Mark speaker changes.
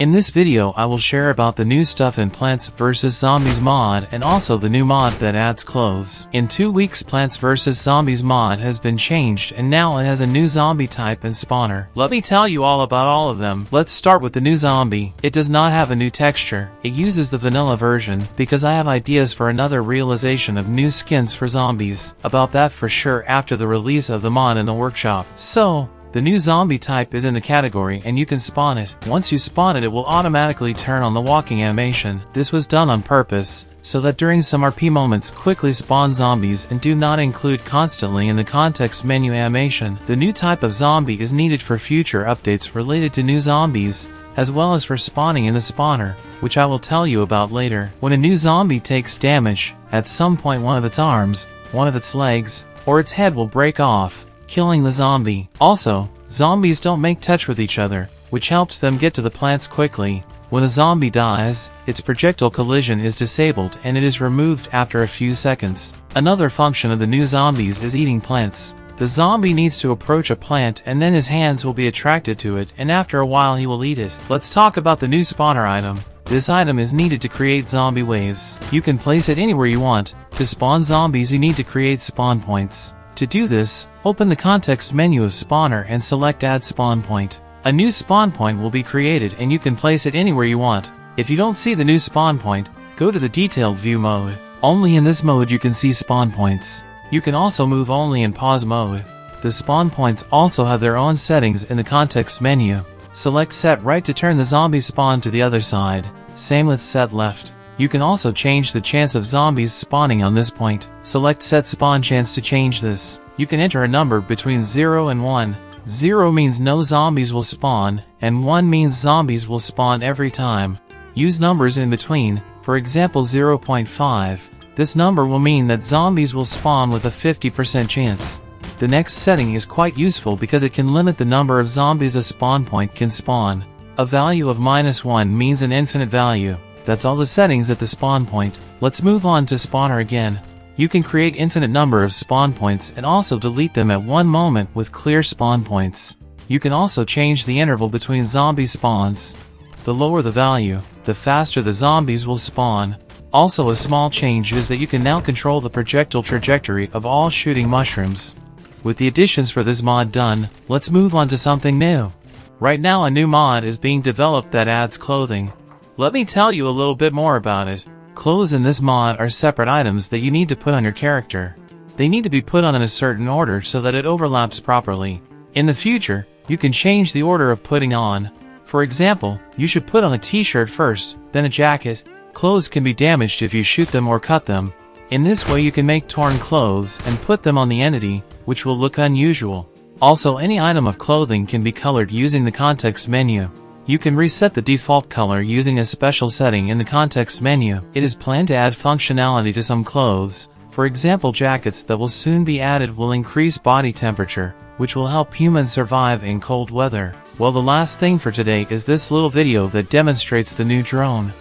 Speaker 1: In this video I will share about the new stuff in Plants vs Zombies mod and also the new mod that adds clothes. In 2 weeks Plants vs Zombies mod has been changed and now it has a new zombie type and spawner. Let me tell you all about all of them. Let's start with the new zombie. It does not have a new texture. It uses the vanilla version because I have ideas for another realization of new skins for zombies. About that for sure after the release of the mod in the workshop. So, the new zombie type is in the category and you can spawn it. Once you spawn it, it will automatically turn on the walking animation. This was done on purpose, so that during some RP moments quickly spawn zombies and do not include constantly in the context menu animation. The new type of zombie is needed for future updates related to new zombies, as well as for spawning in the spawner, which I will tell you about later. When a new zombie takes damage, at some point one of its arms, one of its legs, or its head will break off, killing the zombie. Also, zombies don't make touch with each other, which helps them get to the plants quickly. When a zombie dies, its projectile collision is disabled and it is removed after a few seconds. Another function of the new zombies is eating plants. The zombie needs to approach a plant and then his hands will be attracted to it and after a while he will eat it. Let's talk about the new spawner item. This item is needed to create zombie waves. You can place it anywhere you want. To spawn zombies you need to create spawn points. To do this, open the context menu of spawner and select add spawn point. A new spawn point will be created and you can place it anywhere you want. If you don't see the new spawn point, go to the detailed view mode. Only in this mode you can see spawn points. You can also move only in pause mode. The spawn points also have their own settings in the context menu. Select set right to turn the zombie spawn to the other side. Same with set left. You can also change the chance of zombies spawning on this point. Select set spawn chance to change this. You can enter a number between 0 and 1. 0 means no zombies will spawn, and 1 means zombies will spawn every time. Use numbers in between, for example 0.5. This number will mean that zombies will spawn with a 50% chance. The next setting is quite useful because it can limit the number of zombies a spawn point can spawn. A value of -1 means an infinite value. That's all the settings at the spawn point. Let's move on to spawner again. You can create infinite number of spawn points and also delete them at one moment with clear spawn points. You can also change the interval between zombie spawns. The lower the value, the faster the zombies will spawn. Also a small change is that you can now control the projectile trajectory of all shooting mushrooms. With the additions for this mod done, let's move on to something new. Right now a new mod is being developed that adds clothing. Let me tell you a little bit more about it. Clothes in this mod are separate items that you need to put on your character. They need to be put on in a certain order so that it overlaps properly. In the future, you can change the order of putting on. For example, you should put on a t-shirt first, then a jacket. Clothes can be damaged if you shoot them or cut them. In this way you can make torn clothes and put them on the entity, which will look unusual. Also, any item of clothing can be colored using the context menu. You can reset the default color using a special setting in the context menu. It is planned to add functionality to some clothes. For example, jackets that will soon be added will increase body temperature, which will help humans survive in cold weather. Well, the last thing for today is this little video that demonstrates the new drone.